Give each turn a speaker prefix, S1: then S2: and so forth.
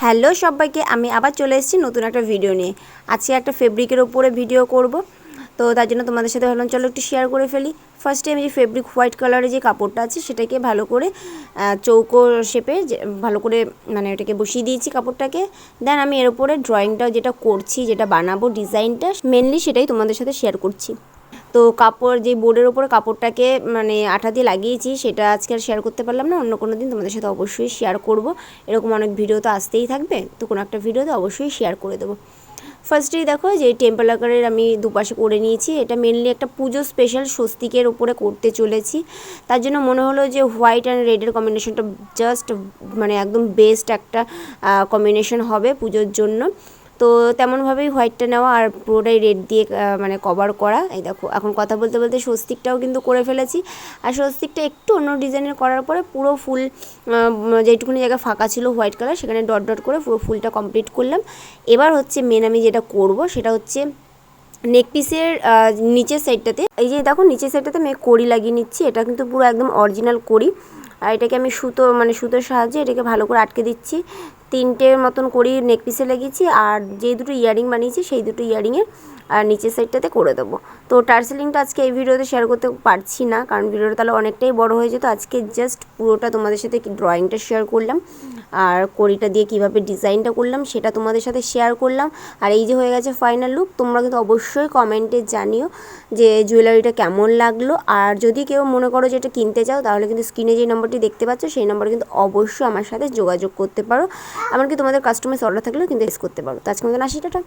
S1: Hello সবাইকে, আমি আবার চলে এসেছি নতুন একটা ভিডিও নিয়ে। আজকে একটা ফেব্রিকের ওপরে ভিডিও করব, তো তার জন্য তোমাদের সাথে ভাবলাম চলো একটু শেয়ার করে ফেলি। ফার্স্টে আমি যে ফেব্রিক হোয়াইট কালারের যে কাপড়টা আছে সেটাকে ভালো করে চৌকো শেপে ভালো করে মানে ওটাকে বসিয়ে দিয়েছি কাপড়টাকে। দেন আমি এর ওপরে ড্রয়িংটা যেটা করছি, যেটা বানাবো ডিজাইনটা মেনলি সেটাই তোমাদের সাথে শেয়ার করছি। তো কাপড় যে বোর্ডের ওপরে কাপড়টাকে মানে আঠা দিয়ে লাগিয়েছি সেটা আজকে আর শেয়ার করতে পারলাম না, অন্য কোনো দিন তোমাদের সাথে অবশ্যই শেয়ার করব। এরকম অনেক ভিডিও তো আসতেই থাকবে, তো কোনো একটা ভিডিওতে অবশ্যই শেয়ার করে দেবো। ফার্স্টেই দেখো যে টেম্পল আকারের আমি দুপাশে করে নিয়েছি। এটা মেনলি একটা পুজো স্পেশাল স্বস্তিকের উপরে করতে চলেছি, তার জন্য মনে হলো যে হোয়াইট অ্যান্ড রেডের কম্বিনেশনটা জাস্ট মানে একদম বেস্ট একটা কম্বিনেশন হবে পুজোর জন্য। তো তেমনভাবেই হোয়াইটটা নেওয়া আর পুরোটাই রেড দিয়ে মানে কভার করা। এই দেখো এখন কথা বলতে বলতে স্বস্তিকটাও কিন্তু করে ফেলেছি। আর স্বস্তিকটা একটু অন্য ডিজাইনের করার পরে পুরো ফুল যেটুকুনি জায়গা ফাঁকা ছিল হোয়াইট কালার সেখানে ডট ডট করে পুরো ফুলটা কমপ্লিট করলাম। এবার হচ্ছে মেন আমি যেটা করব সেটা হচ্ছে নেক পিসের নিচের সাইডটাতে, এই যে দেখো নিচের সাইডটাতে আমি কড়ি লাগিয়ে নিচ্ছি। এটা কিন্তু পুরো একদম অরিজিনাল কড়ি, আর এটাকে আমি সুতোর সাহায্যে এটাকে ভালো করে আটকে দিচ্ছি। তিনটের মতন কড়ি নেক পিসে লাগিয়েছি, আর যে দুটো ইয়ারিং বানিয়েছি সেই দুটো ইয়ারিংয়ের আর নিচের সাইডটাতে করে দেবো। তো টার্সেলিংটা আজকে এই ভিডিওতে শেয়ার করতে পারছি না, কারণ ভিডিওটা তাহলে অনেকটাই বড় হয়ে যেত। আজকে জাস্ট পুরোটা তোমাদের সাথে ড্রয়িংটা শেয়ার করলাম, আর কড়িটা দিয়ে কিভাবে ডিজাইনটা করলাম সেটা তোমাদের সাথে শেয়ার করলাম। আর এই যে হয়ে গেছে ফাইনাল লুক। তোমরা কিন্তু অবশ্যই কমেন্টে জানিও যে জুয়েলারিটা কেমন লাগলো। আর যদি কেউ মনে করো যে এটা কিনতে চাও তাহলে কিন্তু স্ক্রিনে যে নম্বরটি দেখতে পাচ্ছ সেই নম্বরে কিন্তু অবশ্যই আমার সাথে যোগাযোগ করতে পারো। এমনকি তোমাদের কাস্টমাইজ অর্ডার থাকলেও কিন্তু এস করতে পারো। তো আজকে মতন আসি, টাটা।